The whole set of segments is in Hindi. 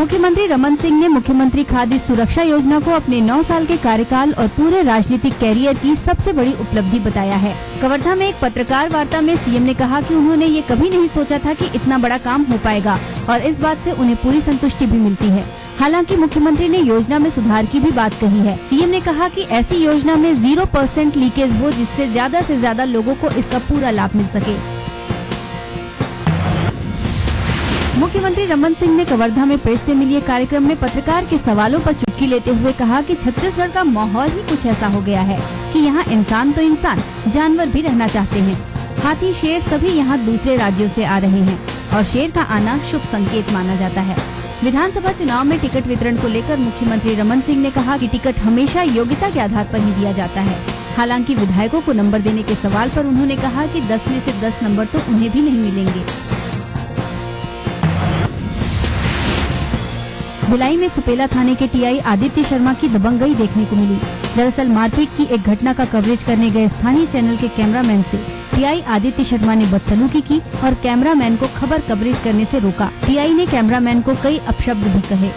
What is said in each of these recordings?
मुख्यमंत्री रमन सिंह ने मुख्यमंत्री खाद्य सुरक्षा योजना को अपने 9 साल के कार्यकाल और पूरे राजनीतिक कैरियर की सबसे बड़ी उपलब्धि बताया है। कवर्धा में एक पत्रकार वार्ता में सीएम ने कहा कि उन्होंने ये कभी नहीं सोचा था कि इतना बड़ा काम हो पाएगा और इस बात से उन्हें पूरी संतुष्टि भी मिलती है। हालांकि मुख्यमंत्री ने योजना में सुधार की भी बात कही है। सीएम ने कहा कि ऐसी योजना में 0% लीकेज हो जिससे ज्यादा से ज्यादा लोगों को इसका पूरा लाभ मिल सके। मुख्यमंत्री रमन सिंह ने कवर्धा में प्रेस से मिलिए कार्यक्रम में पत्रकार के सवालों पर चुटकी लेते हुए कहा कि छत्तीसगढ़ का माहौल ही कुछ ऐसा हो गया है कि यहाँ इंसान तो इंसान, जानवर भी रहना चाहते हैं। हाथी, शेर सभी यहाँ दूसरे राज्यों से आ रहे हैं और शेर का आना शुभ संकेत माना जाता है। विधानसभा चुनाव में टिकट वितरण को लेकर मुख्यमंत्री रमन सिंह ने कहा कि टिकट हमेशा योग्यता के आधार पर ही दिया जाता है। हालांकि विधायकों को नंबर देने के सवाल पर उन्होंने कहा कि 10 में से 10 नंबर तो उन्हें भी नहीं मिलेंगे। भिलाई में सुपेला थाने के टीआई आदित्य शर्मा की दबंगई देखने को मिली। दरअसल मारपीट की एक घटना का कवरेज करने गए स्थानीय चैनल के कैमरामैन से टीआई आदित्य शर्मा ने बदसलूकी की और कैमरामैन को खबर कवरेज करने से रोका। टीआई ने कैमरामैन को कई अपशब्द भी कहे।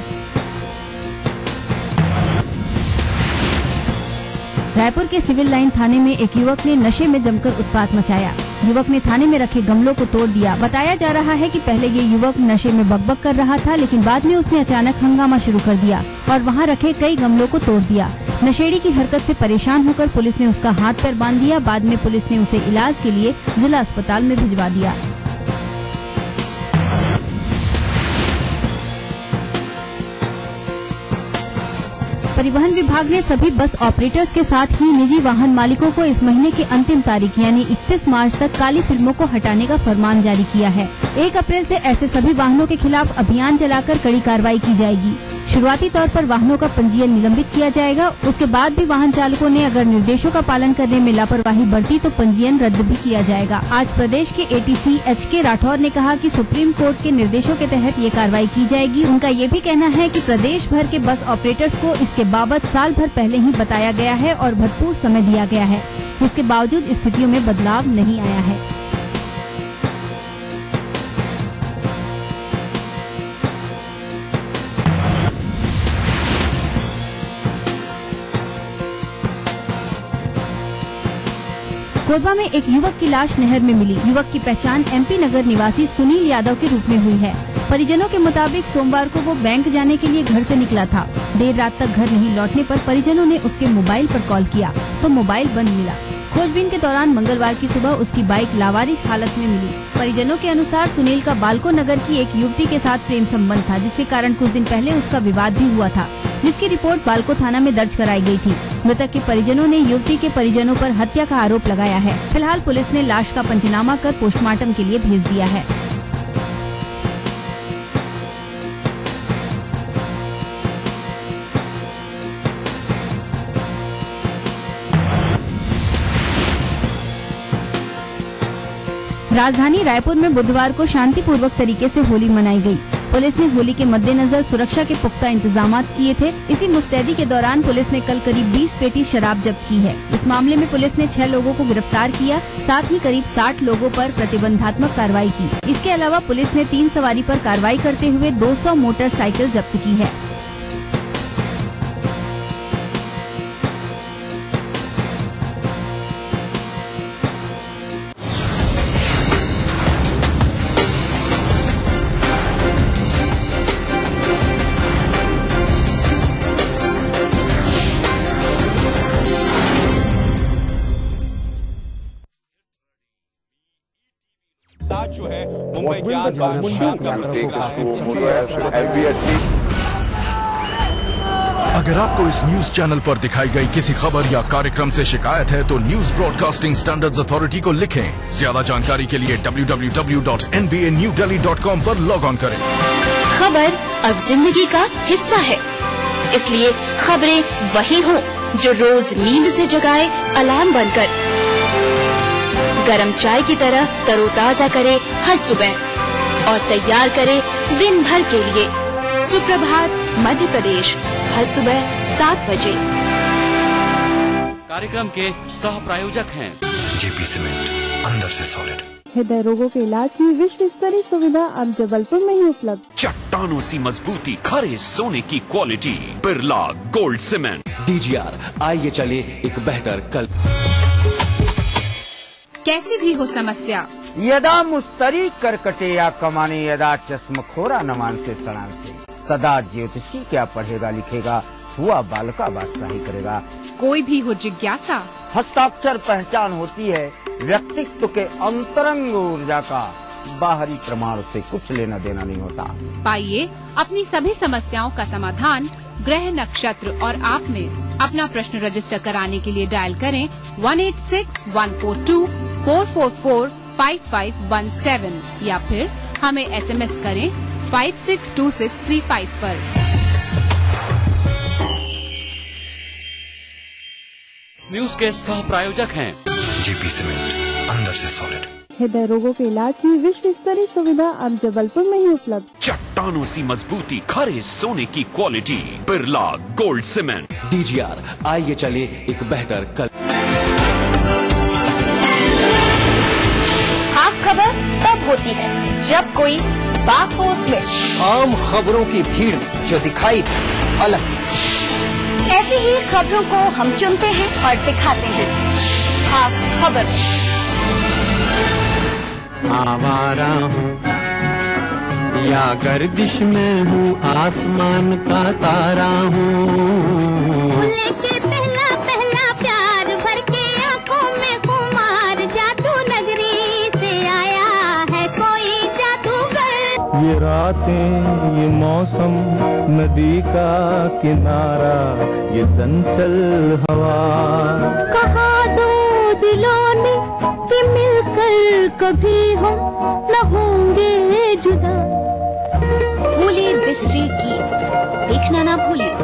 रायपुर के सिविल लाइन थाने में एक युवक ने नशे में जमकर उत्पात मचाया। युवक ने थाने में रखे गमलों को तोड़ दिया। बताया जा रहा है कि पहले ये युवक नशे में बकबक कर रहा था, लेकिन बाद में उसने अचानक हंगामा शुरू कर दिया और वहां रखे कई गमलों को तोड़ दिया। नशेड़ी की हरकत से परेशान होकर पुलिस ने उसका हाथ पैर बांध दिया। बाद में पुलिस ने उसे इलाज के लिए जिला अस्पताल में भिजवा दिया। परिवहन विभाग ने सभी बस ऑपरेटर्स के साथ ही निजी वाहन मालिकों को इस महीने की अंतिम तारीख यानी 31 मार्च तक काली फिल्मों को हटाने का फरमान जारी किया है। 1 अप्रैल से ऐसे सभी वाहनों के खिलाफ अभियान चलाकर कड़ी कार्रवाई की जाएगी। शुरुआती तौर पर वाहनों का पंजीयन निलंबित किया जाएगा। उसके बाद भी वाहन चालकों ने अगर निर्देशों का पालन करने में लापरवाही बरती तो पंजीयन रद्द भी किया जाएगा। आज प्रदेश के एटीसी एचके राठौर ने कहा कि सुप्रीम कोर्ट के निर्देशों के तहत ये कार्रवाई की जाएगी। उनका ये भी कहना है कि प्रदेश भर के बस ऑपरेटर्स को इसके बाबत साल भर पहले ही बताया गया है और भरपूर समय दिया गया है। इसके बावजूद स्थितियों में बदलाव नहीं आया है। कोरबा में एक युवक की लाश नहर में मिली। युवक की पहचान एमपी नगर निवासी सुनील यादव के रूप में हुई है। परिजनों के मुताबिक सोमवार को वो बैंक जाने के लिए घर से निकला था। देर रात तक घर नहीं लौटने पर परिजनों ने उसके मोबाइल पर कॉल किया तो मोबाइल बंद मिला। खोजबीन के दौरान मंगलवार की सुबह उसकी बाइक लावारिश हालत में मिली। परिजनों के अनुसार सुनील का बालको नगर की एक युवती के साथ प्रेम संबंध था, जिसके कारण कुछ दिन पहले उसका विवाद भी हुआ था, जिसकी रिपोर्ट बालको थाना में दर्ज कराई गई थी। मृतक के परिजनों ने युवती के परिजनों पर हत्या का आरोप लगाया है। फिलहाल पुलिस ने लाश का पंचनामा कर पोस्टमार्टम के लिए भेज दिया है। राजधानी रायपुर में बुधवार को शांतिपूर्वक तरीके से होली मनाई गई। पुलिस ने होली के मद्देनजर सुरक्षा के पुख्ता इंतजाम किए थे। इसी मुस्तैदी के दौरान पुलिस ने कल करीब 20 पेटी शराब जब्त की है। इस मामले में पुलिस ने 6 लोगों को गिरफ्तार किया, साथ ही करीब 60 लोगों पर प्रतिबंधात्मक कार्रवाई की। इसके अलावा पुलिस ने 3 सवारी पर कार्रवाई करते हुए 200 मोटरसाइकिल जब्त की है। जो है मुंबई के अगर आपको इस न्यूज चैनल पर दिखाई गई किसी खबर या कार्यक्रम से शिकायत है तो न्यूज ब्रॉडकास्टिंग स्टैंडर्ड्स अथॉरिटी को लिखें। ज्यादा जानकारी के लिए www.nbanewdelhi.com पर लॉग ऑन करें। खबर अब जिंदगी का हिस्सा है, इसलिए खबरें वही हों जो रोज नींद से जगाए अलार्म बनकर, गरम चाय की तरह तरोताजा करे हर सुबह और तैयार करे दिन भर के लिए। सुप्रभात मध्य प्रदेश, हर सुबह 7 बजे। कार्यक्रम के सह प्रायोजक हैं जेपी सीमेंट, अंदर से सॉलिड। हृदय रोगों के इलाज की विश्व स्तरीय सुविधा अब जबलपुर में ही उपलब्ध। चट्टानों सी मजबूती, खरे सोने की quality, Birla gold cement. DGR, आइए चले एक बेहतर कल। कैसी भी हो समस्या, यदा मुस्तरी करकटे या कमाने, यदा चश्मखोरा नमान से सड़ान से, सदा ज्योतिषी क्या पढ़ेगा लिखेगा, हुआ बालका बादशाही करेगा। कोई भी हो जिज्ञासा, हस्ताक्षर पहचान होती है व्यक्तित्व के अंतरंग ऊर्जा का, बाहरी प्रमाण से कुछ लेना देना नहीं होता। पाइए अपनी सभी समस्याओं का समाधान ग्रह, नक्षत्र और आप में। अपना प्रश्न रजिस्टर कराने के लिए डायल करें 186-142-444-5517 या फिर हमें SMS करें 562635 पर। न्यूज के सह प्रायोजक हैं JP सीमेंट, अंदर से सॉलिड। हृदय रोगों के इलाज की विश्व स्तरीय सुविधा अब जबलपुर में ही उपलब्ध। चट्टानों सी मजबूती, खरे सोने की quality, Birla gold cement. DGR, आइए चले एक बेहतर कल। खास खबर तब होती है जब कोई बात हो उसमें। आम खबरों की भीड़ जो दिखाई अलग से, ऐसी ही खबरों को हम चुनते हैं और दिखाते हैं खास खबर। आवारा हूँ या गर्दिश में हूँ, आसमान का तारा हूँ। लेके पहला पहला प्यार भर के आँखों में कुमार, जादू नगरी से आया है कोई जादूगर। ये रातें, ये मौसम, नदी का किनारा, ये चंचल हवा। कहा दो दिलों ने कि मिलकर कभी हम न होंगे जुदा। भूले बिसरे गीत देखना ना भूलें।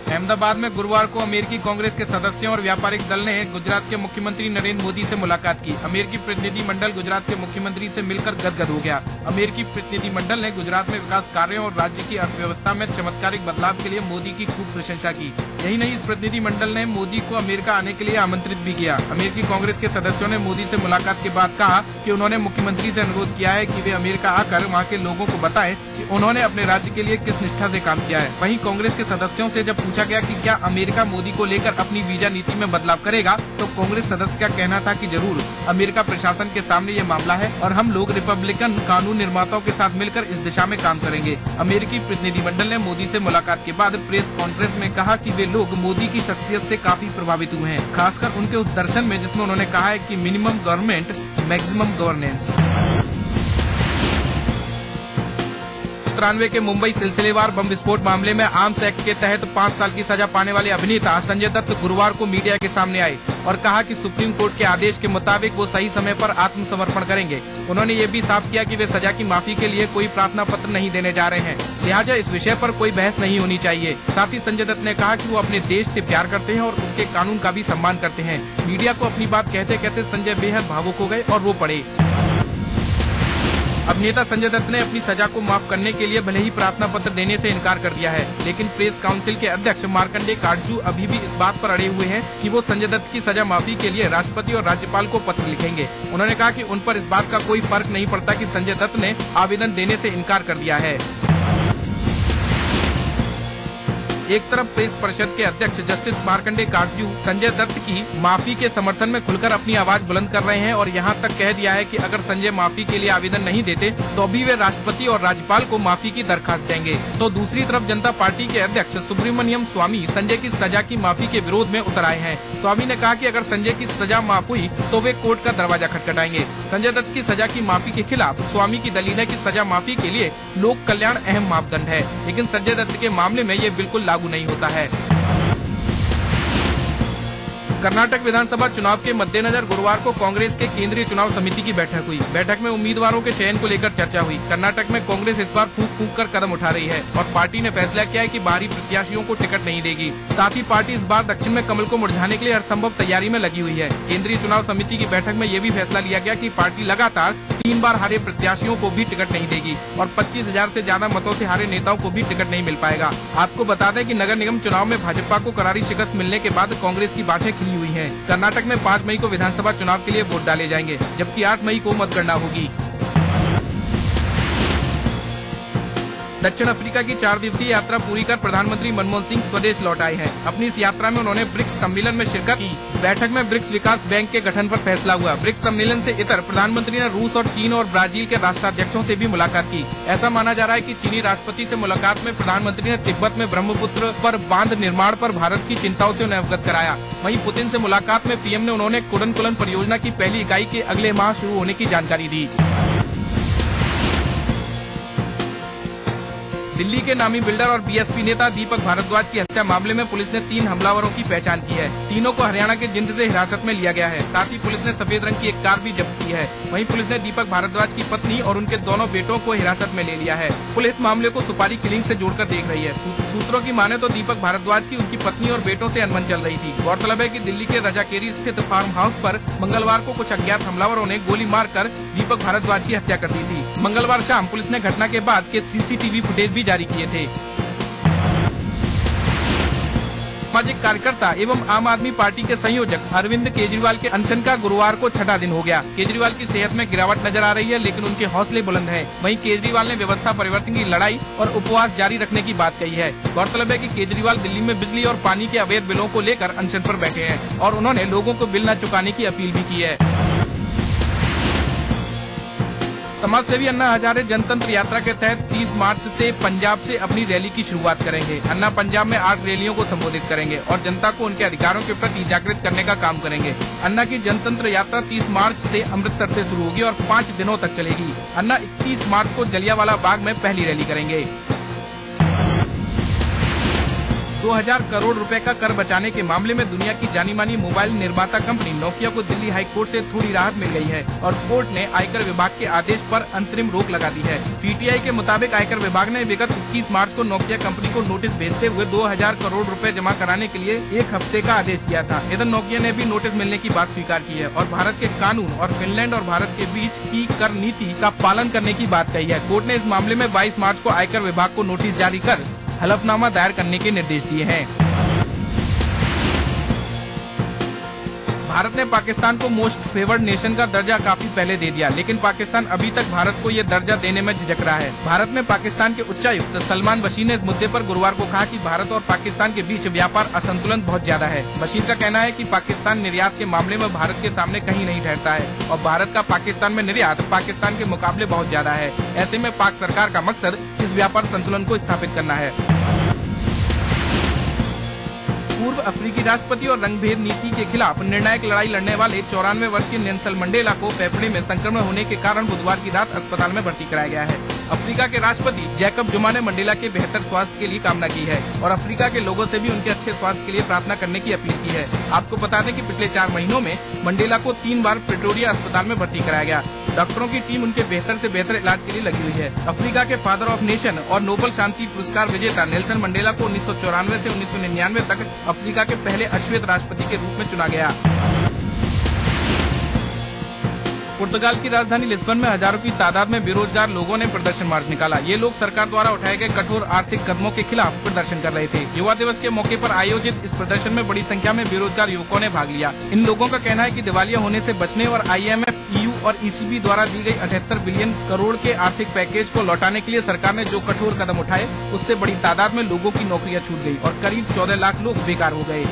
अहमदाबाद में गुरुवार को अमेरिकी कांग्रेस के सदस्यों और व्यापारिक दल ने गुजरात के मुख्यमंत्री नरेंद्र मोदी से मुलाकात की। अमेरिकी प्रतिनिधि मंडल गुजरात के मुख्यमंत्री से मिलकर गदगद हो गया। अमेरिकी प्रतिनिधि मंडल ने गुजरात में विकास कार्यों और राज्य की अर्थव्यवस्था में चमत्कारिक बदलाव के लिए मोदी की खूब प्रशंसा की। यही नहीं, इस प्रतिनिधि मंडल ने मोदी को अमेरिका आने के लिए आमंत्रित भी किया। अमेरिकी कांग्रेस के सदस्यों ने मोदी से मुलाकात के बाद कहा कि उन्होंने मुख्यमंत्री से अनुरोध किया है कि वे अमेरिका आकर वहाँ के लोगों को बताएं कि उन्होंने अपने राज्य के लिए किस निष्ठा से काम किया है। वहीं कांग्रेस के सदस्यों से जब पूछा गया कि क्या अमेरिका मोदी को लेकर अपनी वीजा नीति में बदलाव करेगा, तो कांग्रेस सदस्य का कहना था कि जरूर, अमेरिका प्रशासन के सामने ये मामला है और हम लोग रिपब्लिकन कानून निर्माताओं के साथ मिलकर इस दिशा में काम करेंगे। अमेरिकी प्रतिनिधिमंडल ने मोदी से मुलाकात के बाद प्रेस कॉन्फ्रेंस में कहा कि वे लोग मोदी की शख्सियत से काफी प्रभावित हुए हैं, खासकर उनके उस दर्शन में जिसमें उन्होंने कहा है कि मिनिमम गवर्नमेंट मैक्सिमम गवर्नेंस। 93 के मुंबई सिलसिलेवार बम विस्फोट मामले में आर्म्स एक्ट के तहत 5 साल की सजा पाने वाले अभिनेता संजय दत्त गुरुवार को मीडिया के सामने आए और कहा कि सुप्रीम कोर्ट के आदेश के मुताबिक वो सही समय पर आत्मसमर्पण करेंगे। उन्होंने ये भी साफ किया कि वे सजा की माफी के लिए कोई प्रार्थना पत्र नहीं देने जा रहे हैं, लिहाजा इस विषय पर कोई बहस नहीं होनी चाहिए। साथ ही संजय दत्त ने कहा कि वो अपने देश से प्यार करते हैं और उसके कानून का भी सम्मान करते हैं। मीडिया को अपनी बात कहते कहते संजय बेहद भावुक हो गए और रो पड़े। अभिनेता संजय दत्त ने अपनी सजा को माफ करने के लिए भले ही प्रार्थना पत्र देने से इनकार कर दिया है, लेकिन प्रेस काउंसिल के अध्यक्ष मार्कंडे काटजू अभी भी इस बात पर अड़े हुए हैं कि वो संजय दत्त की सजा माफी के लिए राष्ट्रपति और राज्यपाल को पत्र लिखेंगे। उन्होंने कहा कि उन पर इस बात का कोई फर्क नहीं पड़ता कि संजय दत्त ने आवेदन देने से इनकार कर दिया है। एक तरफ प्रेस परिषद के अध्यक्ष जस्टिस मार्कंडे काटजू संजय दत्त की माफी के समर्थन में खुलकर अपनी आवाज बुलंद कर रहे हैं और यहां तक कह दिया है कि अगर संजय माफी के लिए आवेदन नहीं देते तो अभी वे राष्ट्रपति और राज्यपाल को माफी की दरखास्त देंगे। तो दूसरी तरफ जनता पार्टी के अध्यक्ष सुब्रमण्यम स्वामी संजय की सजा की माफी के विरोध में उतर आए हैं। स्वामी ने कहा कि अगर संजय की सजा माफ हुई तो वे कोर्ट का दरवाजा खटखटाएंगे। संजय दत्त की सजा की माफी के खिलाफ स्वामी की दलील है कि सजा माफी के लिए लोक कल्याण अहम मापदंड है, लेकिन संजय दत्त के मामले में ये बिल्कुल लागू नहीं होता है। कर्नाटक विधानसभा चुनाव के मद्देनजर गुरुवार को कांग्रेस के केंद्रीय चुनाव समिति की बैठक हुई। बैठक में उम्मीदवारों के चयन को लेकर चर्चा हुई। कर्नाटक में कांग्रेस इस बार फूंक फूंक कर कदम उठा रही है और पार्टी ने फैसला किया है कि बाहरी प्रत्याशियों को टिकट नहीं देगी। साथ ही पार्टी इस बार दक्षिण में कमल को मुरझाने के लिए हर संभव तैयारी में लगी हुई है। केंद्रीय चुनाव समिति की बैठक में ये भी फैसला लिया गया कि पार्टी लगातार 3 बार हारे प्रत्याशियों को भी टिकट नहीं देगी और 25,000 से ज्यादा मतों से हारे नेताओं को भी टिकट नहीं मिल पाएगा। आपको बता दें कि नगर निगम चुनाव में भाजपा को करारी शिकस्त मिलने के बाद कांग्रेस की बाछें खिली हुई हैं। कर्नाटक में 5 मई को विधानसभा चुनाव के लिए वोट डाले जाएंगे, जबकि 8 मई को मतगणना होगी। दक्षिण अफ्रीका की 4 दिवसीय यात्रा पूरी कर प्रधानमंत्री मनमोहन सिंह स्वदेश लौट आए हैं। अपनी इस यात्रा में उन्होंने ब्रिक्स सम्मेलन में शिरकत की। बैठक में ब्रिक्स विकास बैंक के गठन पर फैसला हुआ। ब्रिक्स सम्मेलन से इतर प्रधानमंत्री ने रूस और चीन और ब्राजील के राष्ट्राध्यक्षों से भी मुलाकात की। ऐसा माना जा रहा है कि चीनी राष्ट्रपति से मुलाकात में प्रधानमंत्री ने तिब्बत में ब्रह्मपुत्र पर बांध निर्माण पर भारत की चिंताओं से उन्हें अवगत कराया। वहीं पुतिन से मुलाकात में पीएम ने उन्होंने कुडनकुलन परियोजना की पहली इकाई के अगले माह शुरू होने की जानकारी दी। दिल्ली के नामी बिल्डर और बीएसपी नेता दीपक भारद्वाज की हत्या मामले में पुलिस ने 3 हमलावरों की पहचान की है। तीनों को हरियाणा के जिंद से हिरासत में लिया गया है। साथ ही पुलिस ने सफेद रंग की एक कार भी जब्त की है। वहीं पुलिस ने दीपक भारद्वाज की पत्नी और उनके दोनों बेटों को हिरासत में ले लिया है। पुलिस मामले को सुपारी किलिंग से जोड़कर देख रही है। सूत्रों की माने तो दीपक भारद्वाज की उनकी पत्नी और बेटों से अनबन चल रही थी। गौरतलब है कि दिल्ली के रजाकेरी स्थित फार्म हाउस पर मंगलवार को कुछ अज्ञात हमलावरों ने गोली मारकर दीपक भारद्वाज की हत्या कर दी थी। मंगलवार शाम पुलिस ने घटना के बाद के सीसीटीवी फुटेज भी जारी किए थे। सामाजिक कार्यकर्ता एवं आम आदमी पार्टी के संयोजक अरविंद केजरीवाल के अनशन का गुरुवार को 6ठा दिन हो गया। केजरीवाल की सेहत में गिरावट नजर आ रही है, लेकिन उनके हौसले बुलंद हैं। वहीं केजरीवाल ने व्यवस्था परिवर्तन की लड़ाई और उपवास जारी रखने की बात कही है। गौरतलब है कि केजरीवाल दिल्ली में बिजली और पानी के अवैध बिलों को लेकर अनशन पर बैठे हैं और उन्होंने लोगों को बिल न चुकाने की अपील भी की है। समाज सेवी अन्ना हजारे जनतंत्र यात्रा के तहत 30 मार्च से पंजाब से अपनी रैली की शुरुआत करेंगे। अन्ना पंजाब में 8 रैलियों को संबोधित करेंगे और जनता को उनके अधिकारों के प्रति जागृत करने का काम करेंगे। अन्ना की जनतंत्र यात्रा 30 मार्च से अमृतसर से शुरू होगी और 5 दिनों तक चलेगी। अन्ना 31 मार्च को जलियांवाला बाग में पहली रैली करेंगे। 2000 करोड़ रुपए का कर बचाने के मामले में दुनिया की जानी मानी मोबाइल निर्माता कंपनी नोकिया को दिल्ली हाई कोर्ट से थोड़ी राहत मिल गई है और कोर्ट ने आयकर विभाग के आदेश पर अंतरिम रोक लगा दी है। पीटीआई के मुताबिक आयकर विभाग ने विगत 21 मार्च को नोकिया कंपनी को नोटिस भेजते हुए 2000 करोड़ रुपए जमा कराने के लिए 1 हफ्ते का आदेश दिया था। इधर नोकिया ने भी नोटिस मिलने की बात स्वीकार की है और भारत के कानून और फिनलैंड और भारत के बीच की कर नीति का पालन करने की बात कही है। कोर्ट ने इस मामले में 22 मार्च को आयकर विभाग को नोटिस जारी कर हलफनामा दायर करने के निर्देश दिए हैं। भारत ने पाकिस्तान को मोस्ट फेवर्ड नेशन का दर्जा काफी पहले दे दिया, लेकिन पाकिस्तान अभी तक भारत को ये दर्जा देने में झिझक रहा है। भारत में पाकिस्तान के उच्चायुक्त सलमान बशीर ने इस मुद्दे पर गुरुवार को कहा कि भारत और पाकिस्तान के बीच व्यापार असंतुलन बहुत ज्यादा है। बशीर का कहना है कि पाकिस्तान निर्यात के मामले में भारत के सामने कहीं नहीं ठहरता है और भारत का पाकिस्तान में निर्यात पाकिस्तान के मुकाबले बहुत ज्यादा है। ऐसे में पाक सरकार का मकसद इस व्यापार संतुलन को स्थापित करना है। पूर्व अफ्रीकी राष्ट्रपति और रंगभेद नीति के खिलाफ निर्णायक लड़ाई लड़ने वाले 94 वर्षीय नेल्सन मंडेला को फेफड़े में संक्रमण होने के कारण बुधवार की रात अस्पताल में भर्ती कराया गया है। अफ्रीका के राष्ट्रपति जैकब जुमा ने मंडेला के बेहतर स्वास्थ्य के लिए कामना की है और अफ्रीका के लोगों से भी उनके अच्छे स्वास्थ्य के लिए प्रार्थना करने की अपील की है। आपको बता दें कि पिछले 4 महीनों में मंडेला को 3 बार प्रिटोरिया अस्पताल में भर्ती कराया गया। डॉक्टरों की टीम उनके बेहतर से बेहतर इलाज के लिए लगी हुई है। अफ्रीका के फादर ऑफ नेशन और नोबल शांति पुरस्कार विजेता नेल्सन मंडेला को 1994 से 1999 तक अफ्रीका के पहले अश्वेत राष्ट्रपति के रूप में चुना गया। पुर्तगाल की राजधानी लिस्बन में हजारों की तादाद में बेरोजगार लोगों ने प्रदर्शन मार्च निकाला। ये लोग सरकार द्वारा उठाए गए कठोर आर्थिक कदमों के खिलाफ प्रदर्शन कर रहे थे। युवा दिवस के मौके पर आयोजित इस प्रदर्शन में बड़ी संख्या में बेरोजगार युवकों ने भाग लिया। इन लोगों का कहना है कि दिवालिया होने से बचने और IMF, EU और ECB द्वारा दी गई 78 बिलियन करोड़ के आर्थिक पैकेज को लौटाने के लिए सरकार ने जो कठोर कदम उठाए, उससे बड़ी तादाद में लोगों की नौकरियां छूट गयी और करीब 14 लाख लोग बेकार हो गए।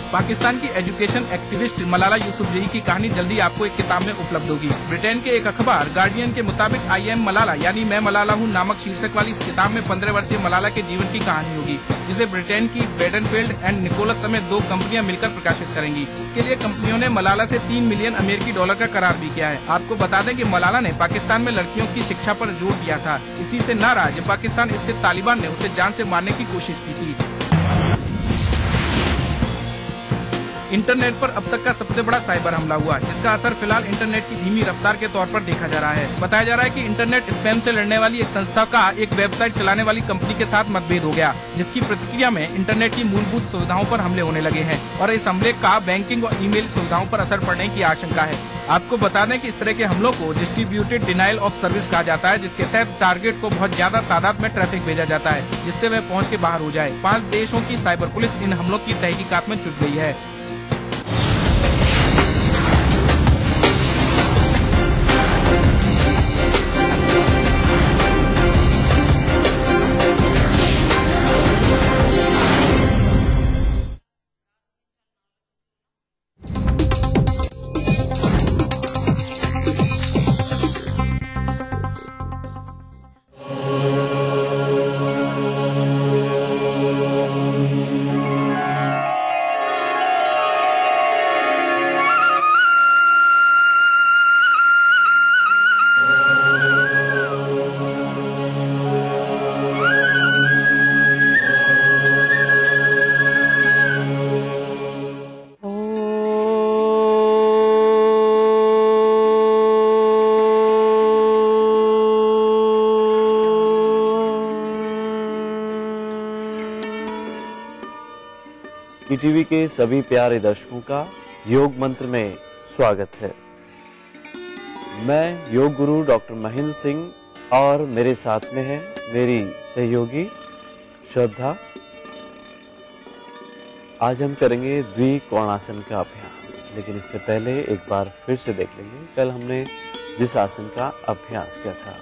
पाकिस्तान की एजुकेशन एक्टिविस्ट मलाला यूसुफजई की कहानी जल्दी आपको एक किताब में उपलब्ध होगी। ब्रिटेन के एक अखबार गार्डियन के मुताबिक I am मलाला यानी मैं मलाला हूँ नामक शीर्षक वाली इस किताब में 15 वर्षीय मलाला के जीवन की कहानी होगी, जिसे ब्रिटेन की बेडनफील्ड एंड निकोलस समेत 2 कंपनियां मिलकर प्रकाशित करेंगी। इसके लिए कंपनियों ने मलाला से $3 मिलियन अमेरिकी डॉलर का करार भी किया है। आपको बता दें कि मलाला ने पाकिस्तान में लड़कियों की शिक्षा पर जोर दिया था। इसी से नाराज पाकिस्तान स्थित तालिबान ने उसे जान से मारने की कोशिश की थी। इंटरनेट पर अब तक का सबसे बड़ा साइबर हमला हुआ, जिसका असर फिलहाल इंटरनेट की धीमी रफ्तार के तौर पर देखा जा रहा है। बताया जा रहा है कि इंटरनेट स्पैम से लड़ने वाली एक संस्था का एक वेबसाइट चलाने वाली कंपनी के साथ मतभेद हो गया, जिसकी प्रतिक्रिया में इंटरनेट की मूलभूत सुविधाओं पर हमले होने लगे हैं और इस हमले का बैंकिंग और ईमेल सुविधाओं पर असर पड़ने की आशंका है। आपको बता दें कि इस तरह के हमलों को डिस्ट्रीब्यूटेड डिनायल ऑफ सर्विस कहा जाता है, जिसके तहत टारगेट को बहुत ज्यादा तादाद में ट्रैफिक भेजा जाता है, जिससे वह पहुंच के बाहर हो जाए। 5 देशों की साइबर पुलिस इन हमलों की तहकीकात में जुट गई है। ईटीवी के सभी प्यारे दर्शकों का योग मंत्र में स्वागत है। मैं योग गुरु डॉक्टर महेंद्र सिंह और मेरे साथ में है मेरी सहयोगी श्रद्धा। आज हम करेंगे द्विकोणासन का अभ्यास, लेकिन इससे पहले एक बार फिर से देख लेंगे कल हमने जिस आसन का अभ्यास किया था।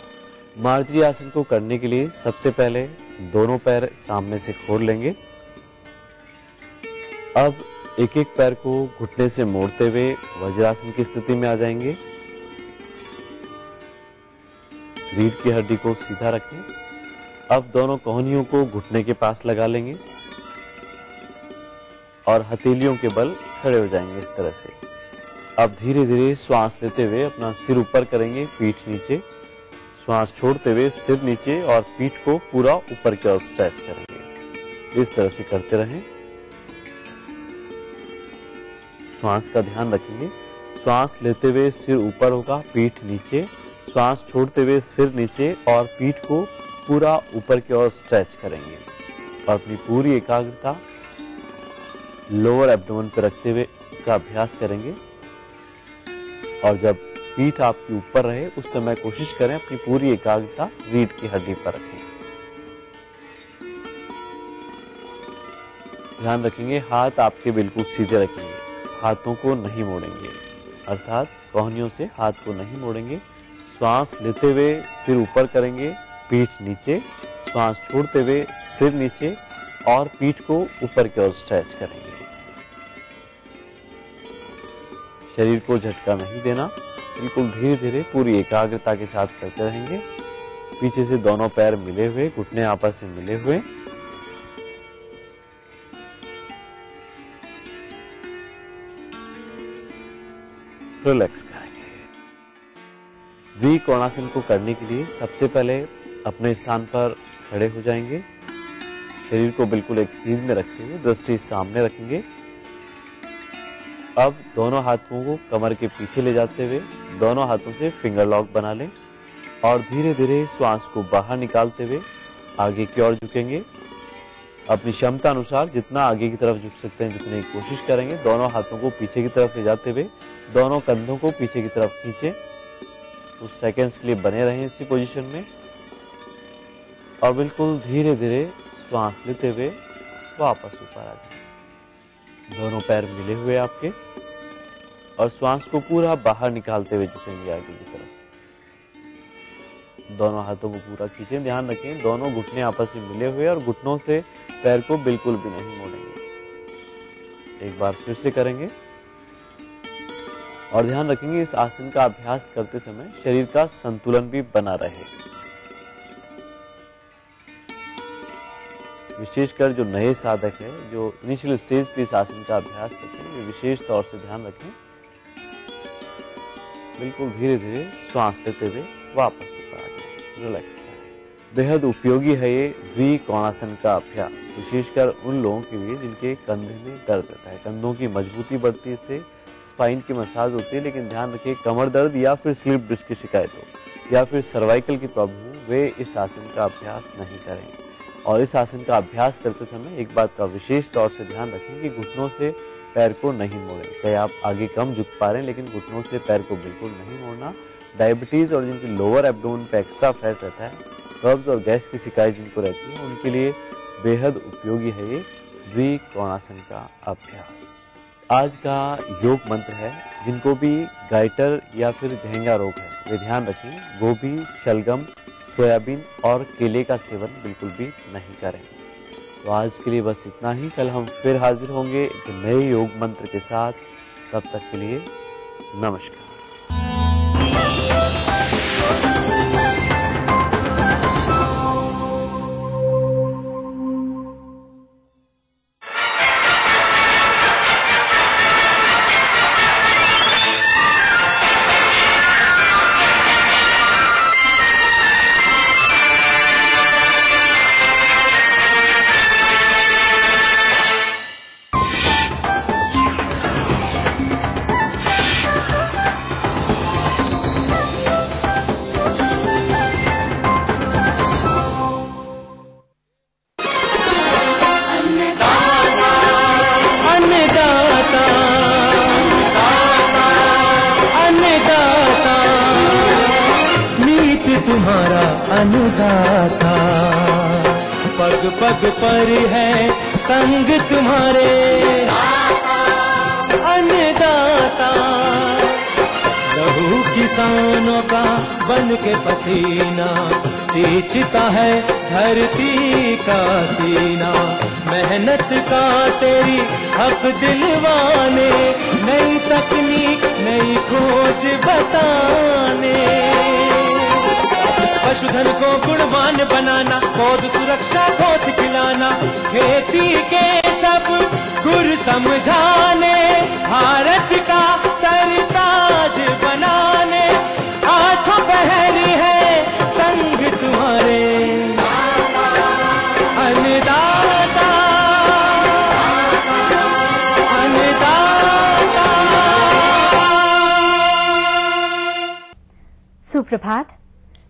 मार्जरी आसन को करने के लिए सबसे पहले दोनों पैर सामने से खोल लेंगे। अब एक एक पैर को घुटने से मोड़ते हुए वज्रासन की स्थिति में आ जाएंगे। रीढ़ की हड्डी को सीधा रखें। अब दोनों कोहनियों को घुटने के पास लगा लेंगे और हथेलियों के बल खड़े हो जाएंगे इस तरह से। अब धीरे धीरे श्वास लेते हुए अपना सिर ऊपर करेंगे, पीठ नीचे, श्वास छोड़ते हुए सिर नीचे और पीठ को पूरा ऊपर की ओर स्ट्रेच करेंगे। इस तरह से करते रहें। श्वास का ध्यान रखेंगे। श्वास लेते हुए सिर ऊपर होगा, पीठ नीचे, श्वास छोड़ते हुए सिर नीचे और पीठ को पूरा ऊपर की ओर स्ट्रेच करेंगे और अपनी पूरी एकाग्रता लोअर एब्डोमेन पर रखते हुए इसका अभ्यास करेंगे। और जब पीठ आपकी ऊपर रहे उस समय कोशिश करें अपनी पूरी एकाग्रता रीढ़ की हड्डी पर रखें। ध्यान रखेंगे हाथ आपके बिल्कुल सीधे रखेंगे, हाथों को नहीं मोड़ेंगे, अर्थात कोहनियों से हाथ को नहीं मोड़ेंगे। श्वास लेते हुए सिर ऊपर करेंगे, पीठ नीचे, श्वास छोड़ते हुए सिर नीचे और पीठ को ऊपर की ओर स्ट्रेच करेंगे। शरीर को झटका नहीं देना, बिल्कुल धीरे धीरे पूरी एकाग्रता के साथ करते रहेंगे। पीछे से दोनों पैर मिले हुए, घुटने आपस में मिले हुए। रिलैक्स करेंगे। द्विकोणासन को करने के लिए सबसे पहले अपने स्थान पर खड़े हो जाएंगे। शरीर को बिल्कुल एक सीध में रखेंगे, दृष्टि सामने रखेंगे। अब दोनों हाथों को कमर के पीछे ले जाते हुए दोनों हाथों से फिंगर लॉक बना लें और धीरे धीरे श्वास को बाहर निकालते हुए आगे की ओर झुकेंगे। अपनी क्षमता अनुसार जितना आगे की तरफ झुक सकते हैं जितने की कोशिश करेंगे। दोनों हाथों को पीछे की तरफ ले जाते हुए दोनों कंधों को पीछे की तरफ खींचें। कुछ सेकंड्स के लिए बने रहें इसी पोजीशन में और बिल्कुल धीरे धीरे श्वास लेते हुए वापस ऊपर आ जाएं। दोनों पैर मिले हुए आपके और श्वास को पूरा बाहर निकालते हुए झुकेंगे आगे की तरफ। दोनों हाथों को पूरा खींचें। ध्यान रखें दोनों घुटने आपस में मिले हुए और घुटनों से पैर को बिल्कुल भी नहीं मोड़ेंगे। एक बार फिर से करेंगे और ध्यान रखेंगे इस आसन का अभ्यास करते समय शरीर का संतुलन भी बना रहे। विशेषकर जो नए साधक है, जो इनिशियल स्टेज पे इस आसन का अभ्यास करते हैं, वे विशेष तौर से ध्यान रखें। बिल्कुल धीरे धीरे श्वास लेते हुए वापस ऊपर आ जाए। रिलैक्स करें। बेहद उपयोगी है ये द्विकोणासन का अभ्यास, विशेषकर उन लोगों के लिए जिनके कंधे में दर्द रहता है। कंधों की मजबूती बढ़ती है, इससे स्पाइन की मसाज होती है। लेकिन ध्यान रखिए, कमर दर्द या फिर स्लिप डिस्क की शिकायत हो या फिर सर्वाइकल की प्रॉब्लम हो, वे इस आसन का अभ्यास नहीं करें। और इस आसन का अभ्यास करते समय एक बात का विशेष तौर से ध्यान रखें कि घुटनों से पैर को नहीं मोड़ें। चाहे आप आगे कम झुक पा रहे हैं, लेकिन घुटनों से पैर को बिल्कुल नहीं मोड़ना। डायबिटीज और जिनकी लोअर एब्डोमेन पे एक्स्ट्रा फैट रहता है, कब्ज और गैस की शिकायत जिनको रहती है, उनके लिए बेहद उपयोगी है ये द्विकोणासन का अभ्यास। आज का योग मंत्र है, जिनको भी गाइटर या फिर घेंगा रोग है, वे ध्यान रखें, गोभी, शलगम, सोयाबीन और केले का सेवन बिल्कुल भी नहीं करें। तो आज के लिए बस इतना ही। कल हम फिर हाजिर होंगे एक नए योग मंत्र के साथ। तब तक के लिए नमस्कार। अन्नदाता पग पग पर है संग तुम्हारे, अन्नदाता लहू किसानों का बन के पसीना सींचता है धरती का सीना। मेहनत का तेरी हक दिलवाने, नई तकनीक नई खोज बताने। पशुधन को गुणवान बनाना, पौध सुरक्षा को सिखलाना, खेती के सब गुर समझाने, भारत का सरताज बनाने। आठों पहर है संग तुम्हारे, अन्नदाता अन्नदाता। सुप्रभात,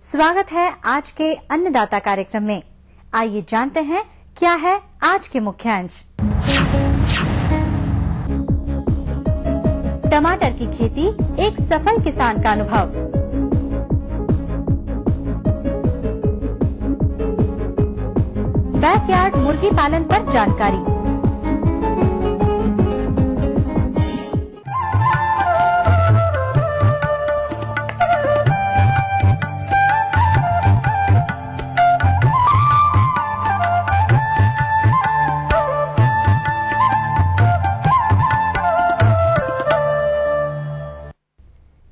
स्वागत है आज के अन्नदाता कार्यक्रम में। आइए जानते हैं क्या है आज के मुख्यांश। टमाटर की खेती एक सफल किसान का अनुभव। बैकयार्ड मुर्गी पालन पर जानकारी।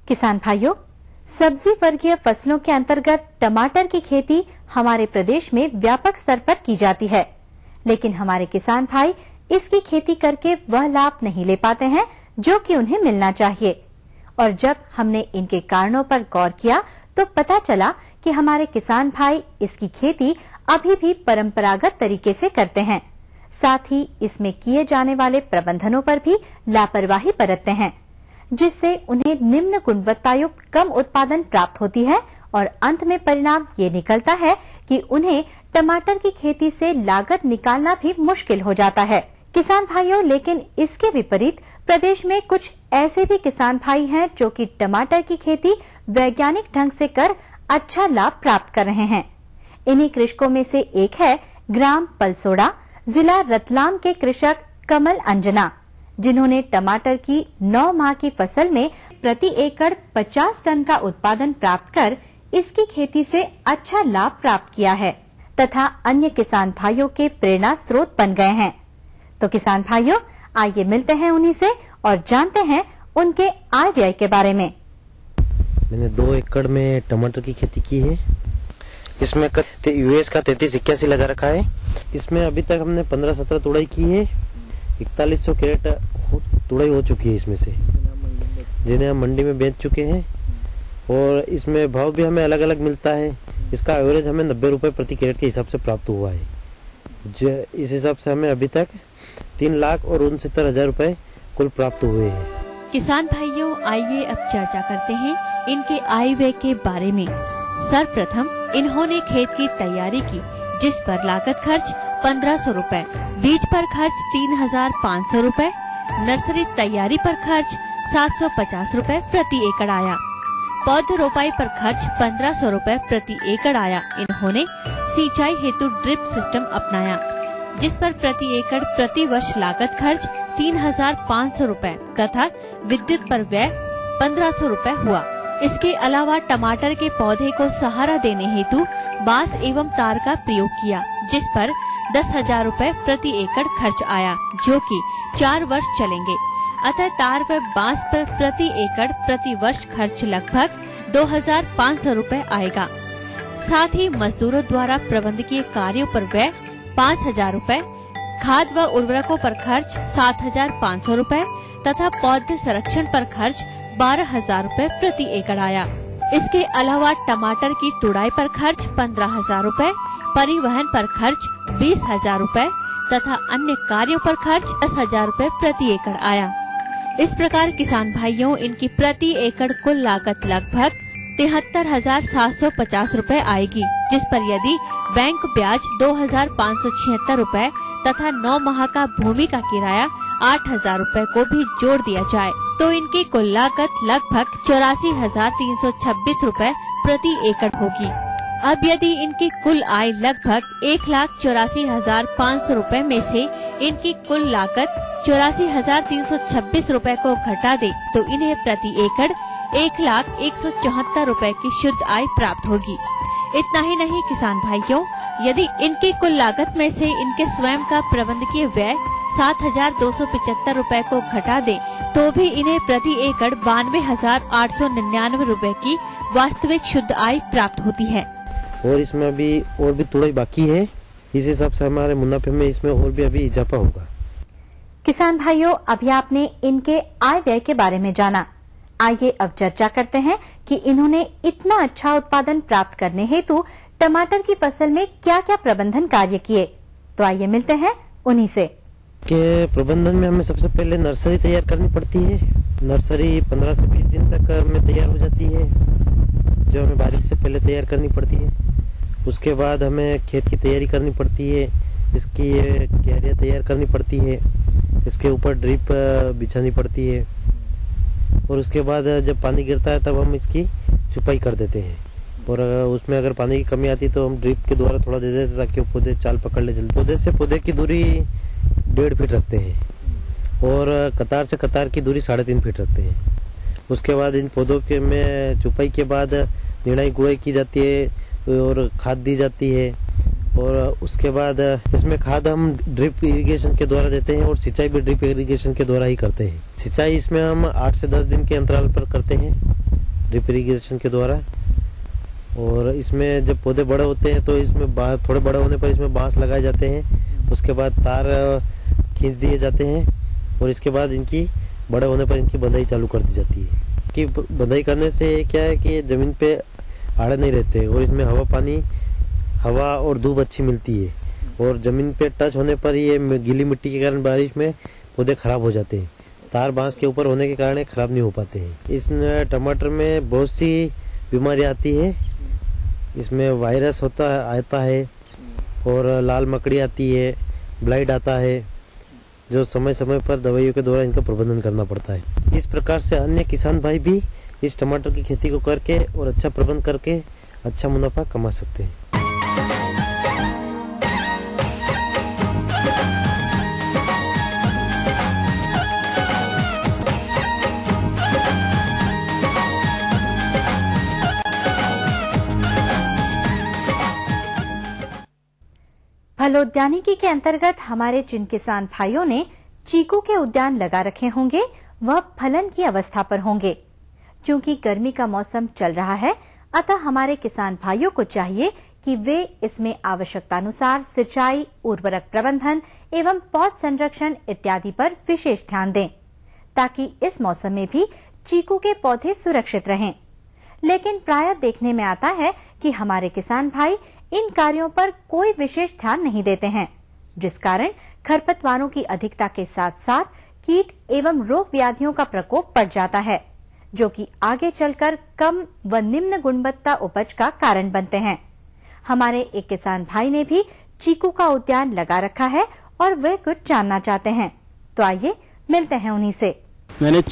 किसान भाइयों, सब्जी वर्गीय फसलों के अंतर्गत टमाटर की खेती हमारे प्रदेश में व्यापक स्तर पर की जाती है, लेकिन हमारे किसान भाई इसकी खेती करके वह लाभ नहीं ले पाते हैं जो कि उन्हें मिलना चाहिए। और जब हमने इनके कारणों पर गौर किया तो पता चला कि हमारे किसान भाई इसकी खेती अभी भी परंपरागत तरीके से करते हैं, साथ ही इसमें किए जाने वाले प्रबंधनों पर भी लापरवाही बरतते हैं, जिससे उन्हें निम्न गुणवत्तायुक्त कम उत्पादन प्राप्त होती है और अंत में परिणाम ये निकलता है कि उन्हें टमाटर की खेती से लागत निकालना भी मुश्किल हो जाता है। किसान भाइयों, लेकिन इसके विपरीत प्रदेश में कुछ ऐसे भी किसान भाई हैं जो कि टमाटर की खेती वैज्ञानिक ढंग से कर अच्छा लाभ प्राप्त कर रहे हैं। इन्हीं कृषकों में से एक है ग्राम पलसोड़ा, जिला रतलाम के कृषक कमल अंजना, जिन्होंने टमाटर की 9 माह की फसल में प्रति एकड़ 50 टन का उत्पादन प्राप्त कर इसकी खेती से अच्छा लाभ प्राप्त किया है तथा अन्य किसान भाइयों के प्रेरणा स्रोत बन गए हैं। तो किसान भाइयों, आइए मिलते हैं उन्हीं से और जानते हैं उनके आय व्यय के बारे में। मैंने 2 एकड़ में टमाटर की खेती की है। इसमें यूएस का 3381 लगा रखा है। इसमें अभी तक हमने 15-17 तुड़ाई की है। 4100 कैरेट तुड़ाई हो चुकी है इसमें से, जिन्हें हम मंडी में बेच चुके हैं। और इसमें भाव भी हमें अलग अलग मिलता है। इसका एवरेज हमें 90 रुपए प्रति कैरेट के हिसाब से प्राप्त हुआ है। इस हिसाब से हमें अभी तक 3,69,000 रुपए कुल प्राप्त हुए हैं। किसान भाइयों, आइए अब चर्चा करते हैं इनके आय व्यय के बारे में। सर्वप्रथम इन्होंने खेत की तैयारी की, जिस पर लागत खर्च 1,500 रुपए, बीज पर खर्च 3,500 रुपए, नर्सरी तैयारी पर खर्च 750 रुपए प्रति एकड़ आया, पौध रोपाई पर खर्च 1,500 रुपए प्रति एकड़ आया। इन्होंने सिंचाई हेतु ड्रिप सिस्टम अपनाया, जिस पर प्रति एकड़ प्रति वर्ष लागत खर्च 3,500 रुपए तथा विद्युत पर व्यय 1,500 रुपए हुआ। इसके अलावा टमाटर के पौधे को सहारा देने हेतु बांस एवं तार का प्रयोग किया, जिस पर 10,000 रुपए प्रति एकड़ खर्च आया, जो कि 4 वर्ष चलेंगे। अतः तार व बांस पर प्रति एकड़ प्रति वर्ष खर्च लगभग 2,500 रुपए आएगा। साथ ही मजदूरों द्वारा प्रबंधकीय कार्यों पर व्यय 5,000 रुपए, खाद व उर्वरकों पर खर्च 7,500 रुपए तथा पौधे संरक्षण पर खर्च 12,000 रुपए प्रति एकड़ आया। इसके अलावा टमाटर की तुड़ाई पर खर्च 15,000 रुपए, परिवहन पर खर्च 20,000 रुपए तथा अन्य कार्यों पर खर्च 10,000 रुपए प्रति एकड़ आया। इस प्रकार किसान भाइयों, इनकी प्रति एकड़ कुल लागत लगभग 73,750 रुपए आएगी, जिस पर यदि बैंक ब्याज 2,576 रुपए तथा 9 माह का भूमि का किराया 8,000 रुपए को भी जोड़ दिया जाए तो इनकी कुल लागत लगभग 84,326 रुपए प्रति एकड़ होगी। अब यदि इनकी कुल आय लगभग 1,84,500 रुपए में से इनकी कुल लागत 84,326 रुपए को घटा दे तो इन्हें प्रति एकड़ 1,01,74 रुपए की शुद्ध आय प्राप्त होगी। इतना ही नहीं किसान भाइयों, यदि इनकी कुल लागत में से इनके स्वयं का प्रबंधकीय व्यय 7,275 रुपए को घटा दे तो भी इन्हें प्रति एकड़ 92,899 रुपए की वास्तविक शुद्ध आय प्राप्त होती है। और इसमें अभी और भी तुड़ाई बाकी है, इस हिसाब से हमारे मुनाफे में इसमें और भी अभी इजाफा होगा। किसान भाइयों, अभी आपने इनके आय व्यय के बारे में जाना। आइए अब चर्चा करते हैं कि इन्होंने इतना अच्छा उत्पादन प्राप्त करने हेतु टमाटर की फसल में क्या क्या प्रबंधन कार्य किए। तो आइए मिलते हैं उन्हीं से। के प्रबंधन में हमें सबसे पहले नर्सरी तैयार करनी पड़ती है। नर्सरी 15 से 20 दिन तक में तैयार हो जाती है, जो हमें बारिश से पहले तैयार करनी पड़ती है। उसके बाद हमें खेत की तैयारी करनी पड़ती है, इसकी क्यारियां तैयार करनी पड़ती है, इसके ऊपर ड्रिप बिछानी पड़ती है और उसके बाद जब पानी गिरता है तब हम इसकी छुपाई कर देते हैं। और उसमें अगर पानी की कमी आती तो हम ड्रिप के द्वारा थोड़ा दे देते ताकि वो पौधे चाल पकड़ ले जल्दी। पौधे से पौधे की दूरी 1.5 फीट रखते हैं और कतार से कतार की दूरी 3.5 फीट रखते हैं। उसके बाद इन पौधों के में छुपाई के बाद निराई गुड़ाई की जाती है और खाद दी जाती है। और उसके बाद इसमें खाद हम ड्रिप इरिगेशन के द्वारा देते हैं और सिंचाई भी ड्रिप इरिगेशन के द्वारा ही करते हैं। सिंचाई इसमें हम 8 से 10 दिन के अंतराल पर करते हैं ड्रिप इरिगेशन के द्वारा। और इसमें जब पौधे बड़े होते हैं तो इसमें थोड़े बड़े होने पर इसमें बांस लगाए जाते हैं, उसके बाद तार खींच दिए जाते हैं और इसके बाद इनकी बड़े होने पर इनकी बंधाई चालू कर दी जाती है। कि बंधाई करने से क्या है कि जमीन पे आड़े नहीं रहते और इसमें हवा और धूप अच्छी मिलती है। और जमीन पे टच होने पर ये गीली मिट्टी के कारण बारिश में पौधे खराब हो जाते हैं। तार बांस के ऊपर होने के कारण ये खराब नहीं हो पाते हैं। इस टमाटर में बहुत सी बीमारी आती है, इसमें वायरस आता है और लाल मकड़ी आती है, ब्लाइट आता है, जो समय समय पर दवाइयों के द्वारा इनका प्रबंधन करना पड़ता है। इस प्रकार से अन्य किसान भाई भी इस टमाटर की खेती को करके और अच्छा प्रबंध करके अच्छा मुनाफा कमा सकते हैं। फलोद्यानिकी के अंतर्गत हमारे जिन किसान भाइयों ने चीकू के उद्यान लगा रखे होंगे वह फलन की अवस्था पर होंगे। क्योंकि गर्मी का मौसम चल रहा है, अतः हमारे किसान भाइयों को चाहिए कि वे इसमें आवश्यकतानुसार सिंचाई, उर्वरक प्रबंधन एवं पौध संरक्षण इत्यादि पर विशेष ध्यान दें, ताकि इस मौसम में भी चीकू के पौधे सुरक्षित रहें। लेकिन प्रायः देखने में आता है कि हमारे किसान भाई इन कार्यों पर कोई विशेष ध्यान नहीं देते हैं, जिस कारण खरपतवारों की अधिकता के साथ साथ कीट एवं रोग व्याधियों का प्रकोप बढ़ जाता है, जो कि आगे चलकर कम व निम्न गुणवत्ता उपज का कारण बनते हैं। हमारे एक किसान भाई ने भी चीकू का उद्यान लगा रखा है और वे कुछ जानना चाहते हैं, तो आइए मिलते हैं उन्हीं से। मैंने